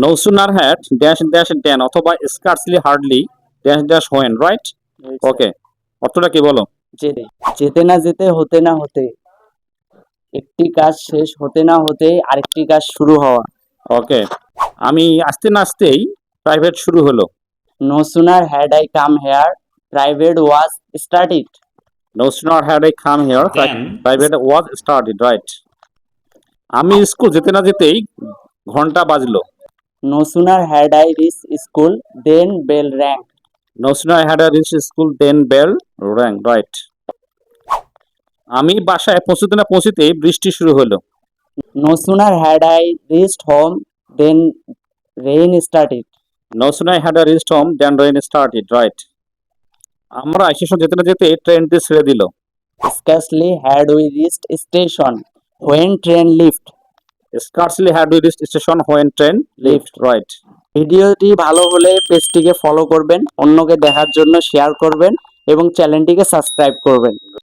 No sooner had dash dash than অথবা scarcely hardly dash dash when, right? Okay, অর্থটা কি বলো? যেতে যেতে না যেতে হতে না হতে একটি কাজ শেষ হতে না হতে আরেকটি কাজ শুরু হওয়া। ওকে, আমি আসতে না আসতেই প্রাইভেট শুরু হলো। No sooner had I come here private was started. No sooner had I come here private was started, right? আমি স্কুল যেতে না যেতেই ঘন্টা বাজলো। No sooner had I reach school then bell rang. No sooner had I reach school then bell rang, right? আমি বাসায় পৌঁছতে না পৌঁছতেই বৃষ্টি শুরু হলো। No sooner had I reached home then rain started. No sooner had I reached home then rain started, right? আমরা station যেতে না যেতে ট্রেনটি ছেড়ে দিল। Scarcely had we reached station when train left. Scarcely had we reached station when train left, right? ভিডিওটি ভালো হলে পেজটিকে ফলো করবেন, অন্যকে দেখার জন্য শেয়ার করবেন এবং চ্যানেলটিকে সাবস্ক্রাইব করবেন।